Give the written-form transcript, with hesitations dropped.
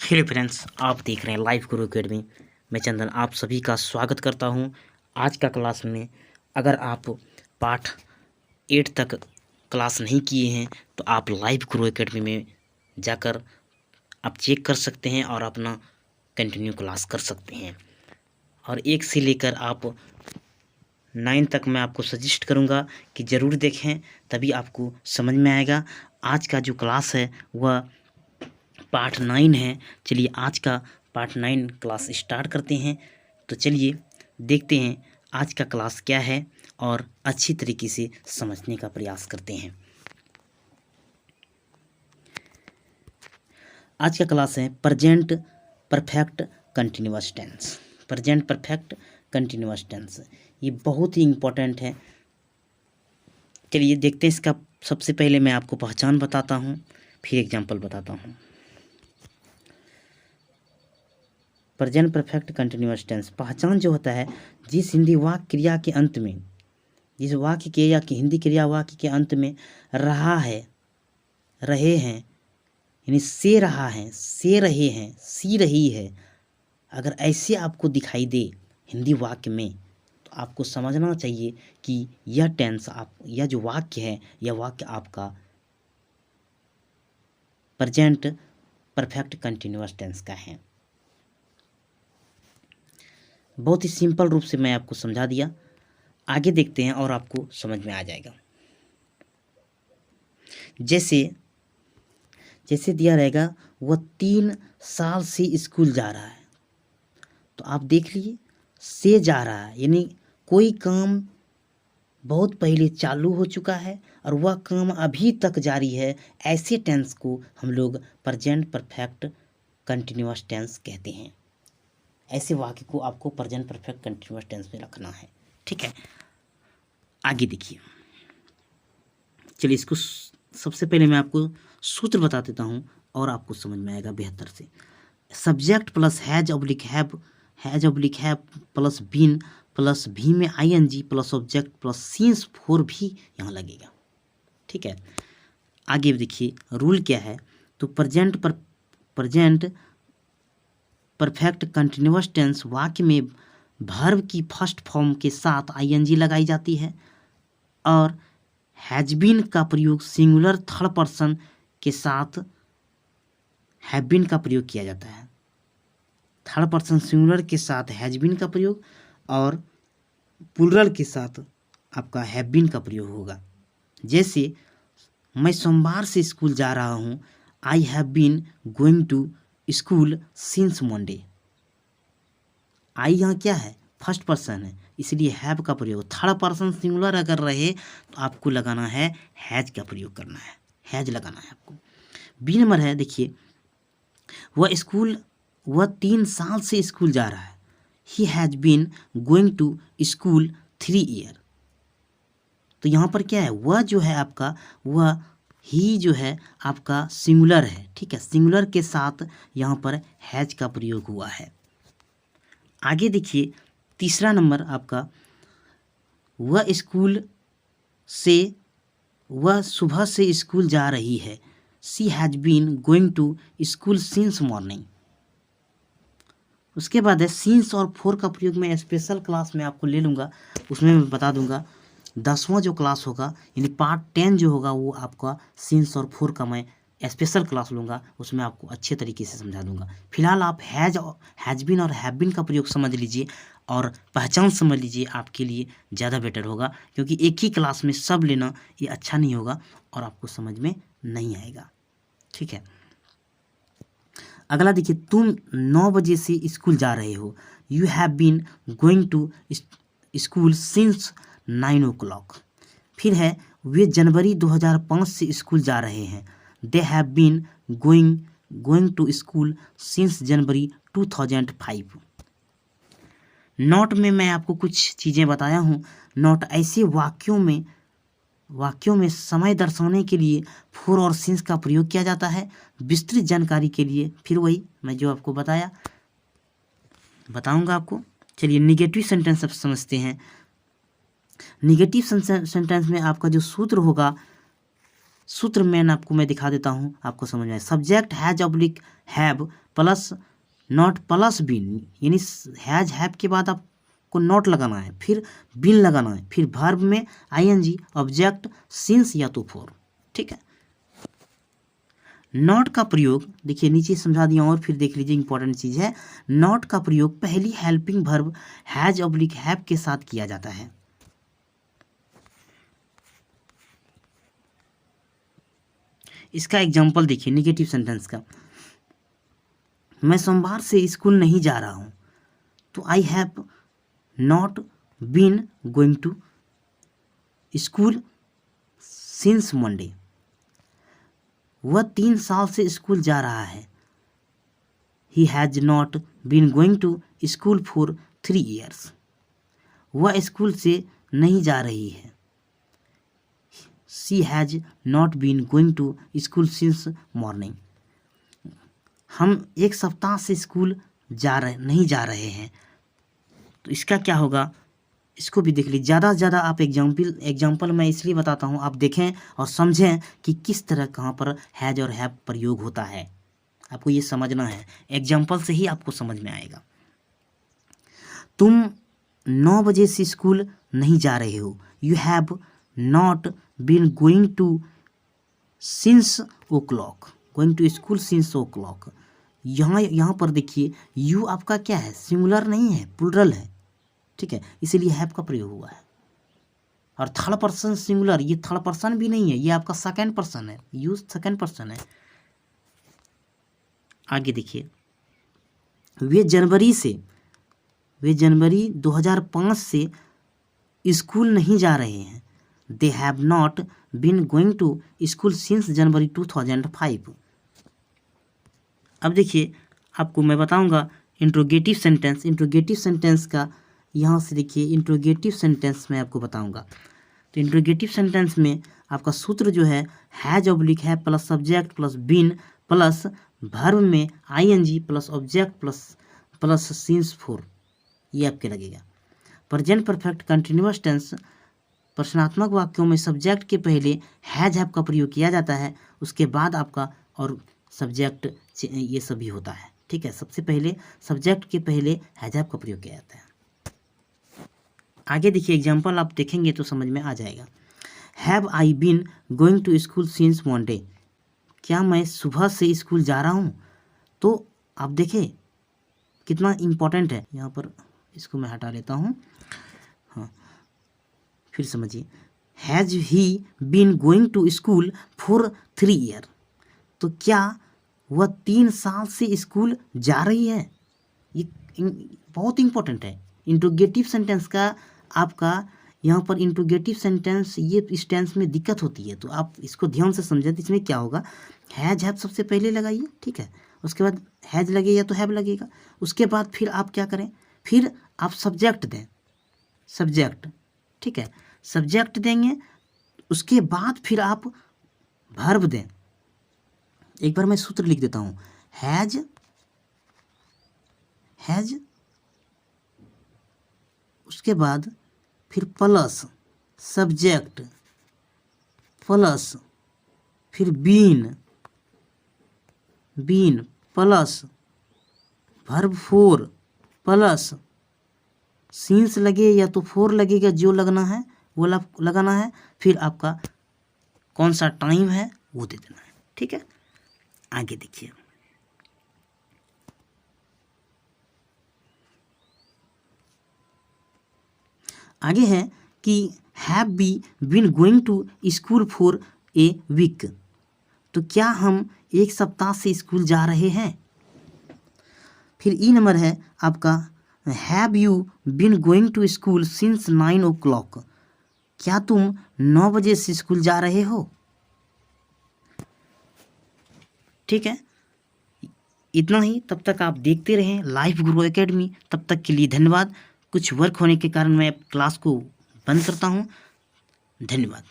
Hello friends, आप देख रहे हैं लाइव गुरु अकेडमी। मैं चंदन आप सभी का स्वागत करता हूं। आज का क्लास में अगर आप पाठ 8 तक क्लास नहीं किए हैं तो आप लाइव गुरु अकेडमी में जाकर आप चेक कर सकते हैं और अपना कंटिन्यू क्लास कर सकते हैं। और 1 से लेकर आप 9 तक मैं आपको सजेस्ट करूंगा कि ज़रूर देखें, तभी आपको समझ में आएगा। आज का जो क्लास है वह पार्ट 9 है। चलिए आज का पार्ट 9 क्लास स्टार्ट करते हैं। तो चलिए देखते हैं आज का क्लास क्या है और अच्छी तरीके से समझने का प्रयास करते हैं। आज का क्लास है present perfect continuous tense. Present perfect continuous tense ये बहुत ही इम्पोर्टेंट है। चलिए देखते हैं इसका। सबसे पहले मैं आपको पहचान बताता हूँ, फिर एग्जाम्पल बताता हूँ। प्रेजेंट परफेक्ट कंटिन्यूअस टेंस पहचान जो होता है, जिस हिंदी वाक्य क्रिया के अंत में, जिस वाक्य क्रिया की हिंदी क्रिया वाक्य के अंत में रहा है, रहे हैं, यानी से रहा है, से रहे हैं, सी रही है, अगर ऐसे आपको दिखाई दे हिंदी वाक्य में तो आपको समझना चाहिए कि यह टेंस यह जो वाक्य है यह वाक्य आपका प्रेजेंट परफेक्ट कंटिन्यूअस टेंस का है। बहुत ही सिंपल रूप से मैं आपको समझा दिया। आगे देखते हैं और आपको समझ में आ जाएगा। जैसे दिया रहेगा वह 3 साल से स्कूल जा रहा है, तो आप देख लीजिए से जा रहा है यानी कोई काम बहुत पहले चालू हो चुका है और वह काम अभी तक जारी है। ऐसे टेंस को हम लोग प्रेजेंट परफेक्ट कंटिन्यूअस टेंस कहते हैं। ऐसे वाक्य को आपको प्रेजेंट परफेक्ट कंटिन्यूअस टेंस में रखना है, ठीक है। आगे देखिए, चलिए इसको सबसे पहले मैं आपको सूत्र बता देता हूँ और आपको समझ में आएगा बेहतर से। Subject plus has oblique have plus been plus भी में ING plus object plus since 4 भी यहाँ लगेगा, ठीक है। आगे देखिए रूल क्या है। तो प्रेजेंट परफेक्ट कंटिन्यूअस टेंस वाक्य में वर्ब की फर्स्ट फॉर्म के साथ आईएनजी लगाई जाती है और हैज बीन का प्रयोग सिंगुलर थर्ड पर्सन के साथ हैव बीन का प्रयोग किया जाता है। थर्ड पर्सन सिंगुलर के साथ हैज बीन का प्रयोग और प्लूरल के साथ आपका हैव बीन का प्रयोग होगा। जैसे मैं सोमवार से स्कूल जा रहा हूँ, I have been going to school since Monday. I यहाँ क्या है, फर्स्ट पर्सन है, इसलिए हैव का प्रयोग। थर्ड पर्सन सिंगुलर अगर रहे तो आपको लगाना है हैज का प्रयोग करना है, हैज लगाना है आपको। बी नंबर है, देखिए वह 3 साल से स्कूल जा रहा है। He has been going to school 3 year. तो यहाँ पर क्या है, वह जो है आपका, वह ही जो है आपका सिंगुलर है, ठीक है। सिंगुलर के साथ यहाँ पर हैज का प्रयोग हुआ है। आगे देखिए तीसरा नंबर आपका, वह सुबह से स्कूल जा रही है। She has been going to school since morning. उसके बाद है सिंस और 4 का प्रयोग मैं स्पेशल क्लास में आपको ले लूँगा, उसमें मैं बता दूंगा। 10वां जो क्लास होगा यानी पार्ट 10 जो होगा वो आपका सिंस और 4 का मैं स्पेशल क्लास लूँगा, उसमें आपको अच्छे तरीके से समझा दूंगा। फिलहाल आप हैज बीन और हैव बीन का प्रयोग समझ लीजिए और पहचान समझ लीजिए, आपके लिए ज़्यादा बेटर होगा, क्योंकि एक ही क्लास में सब लेना ये अच्छा नहीं होगा और आपको समझ में नहीं आएगा, ठीक है। अगला देखिए, तुम 9 बजे से स्कूल जा रहे हो। You have been going to school since 9 o'clock। फिर है वे जनवरी 2005 से स्कूल जा रहे हैं। They have been going to school since January 2005। Note में मैं आपको कुछ चीज़ें बताया हूँ। नोट ऐसे वाक्यों में समय दर्शाने के लिए 4 और सिंस का प्रयोग किया जाता है। विस्तृत जानकारी के लिए फिर वही मैं जो आपको बताऊंगा आपको। चलिए निगेटिव सेंटेंस अब समझते हैं। निगेटिव सेंटेंस में आपका जो सूत्र होगा, सूत्र मैं आपको दिखा देता हूँ, आपको समझ में आए। Subject has oblique have plus not plus been, यानी हैज हैव के बाद आपको नॉट लगाना है, फिर बीन लगाना है, फिर वर्ब में आईएनजी, ऑब्जेक्ट, सिंस या तो फॉर। ठीक है। नॉट का प्रयोग देखिए नीचे समझा दिया और फिर देख लीजिए, इंपॉर्टेंट चीज़ है। नॉट का प्रयोग पहली helping verb has oblique have के साथ किया जाता है। इसका एग्जाम्पल देखिए निगेटिव सेंटेंस का, मैं सोमवार से स्कूल नहीं जा रहा हूँ, तो I have not been going to school since Monday. वह 3 साल से स्कूल जा रहा है, he has not been going to school for 3 years। वह स्कूल से नहीं जा रही है, she has not been going to school since morning. हम 1 सप्ताह से स्कूल नहीं जा रहे हैं, तो इसका क्या होगा, इसको भी देख लीजिए। ज़्यादा से ज़्यादा आप एग्जाम्पल मैं इसलिए बताता हूँ, आप देखें और समझें कि किस तरह कहाँ पर हैज और हैव प्रयोग होता है, आपको ये समझना है। एग्जाम्पल से ही आपको समझ में आएगा। तुम 9 बजे से स्कूल नहीं जा रहे हो, you have not been going to since o'clock, going to school since o'clock। यहाँ पर देखिए यू आपका क्या है, सिंगुलर नहीं है, प्लूरल है। ठीक है, इसीलिए हैव का प्रयोग हुआ है। और थर्ड पर्सन सिंगुलर, ये थर्ड पर्सन भी नहीं है, ये आपका सेकंड पर्सन है, यूज सेकंड पर्सन है। आगे देखिए, वे जनवरी 2005 से स्कूल नहीं जा रहे हैं, they have not been going to school since January 2005। अब देखिए आपको मैं बताऊंगा इंट्रोगेटिव सेंटेंस का, यहाँ से देखिए इंट्रोगेटिव सेंटेंस में आपको बताऊंगा। तो इंट्रोगेटिव सेंटेंस में आपका सूत्र जो है हैज ऑब्लिक है plus subject plus been plus verb में ING plus object plus since for, ये आपके लगेगा। प्रेजेंट परफेक्ट कंटिन्यूअस टेंस, प्रश्नात्मक वाक्यों में सब्जेक्ट के पहले हैज हैव का प्रयोग किया जाता है, उसके बाद आपका और सब्जेक्ट ये सभी होता है। ठीक है, सबसे पहले सब्जेक्ट के पहले हैज हैव का प्रयोग किया जाता है। आगे देखिए एग्जाम्पल आप देखेंगे तो समझ में आ जाएगा। Have I been going to school since Monday, क्या मैं सुबह से स्कूल जा रहा हूँ। तो आप देखें कितना इम्पोर्टेंट है, यहाँ पर इसको मैं हटा लेता हूँ। हाँ, फिर समझिए, has he been going to school for 3 years, तो क्या वह 3 साल से स्कूल जा रही है। ये बहुत इम्पोर्टेंट है। इंट्रोगेटिव सेंटेंस का आपका यहाँ पर इंट्रोगेटिव सेंटेंस, ये इस टेंस में दिक्कत होती है, तो आप इसको ध्यान से समझें। इसमें क्या होगा, हैज हैव सबसे पहले लगाइए, ठीक है, उसके बाद हैज लगे या तो हैव लगेगा, उसके बाद फिर आप क्या करें, फिर आप सब्जेक्ट दें, सब्जेक्ट, ठीक है, सब्जेक्ट देंगे, उसके बाद फिर आप वर्ब दें। एक बार मैं सूत्र लिख देता हूँ, हैज उसके बाद फिर प्लस सब्जेक्ट प्लस फिर been plus verb four plus since लगे या तो फोर लगेगा, जो लगना है वो लगाना है, फिर आपका कौन सा टाइम है वो दे देना है। ठीक है, आगे देखिए, आगे है कि have be been going to school for a week, तो क्या हम 1 सप्ताह से स्कूल जा रहे हैं। फिर ई नंबर है आपका, have you been going to school since 9 o'clock, क्या तुम 9 बजे से स्कूल जा रहे हो। ठीक है, इतना ही। तब तक आप देखते रहें लाइफ गुरु एकेडमी। तब तक के लिए धन्यवाद। कुछ वर्क होने के कारण मैं क्लास को बंद करता हूँ। धन्यवाद।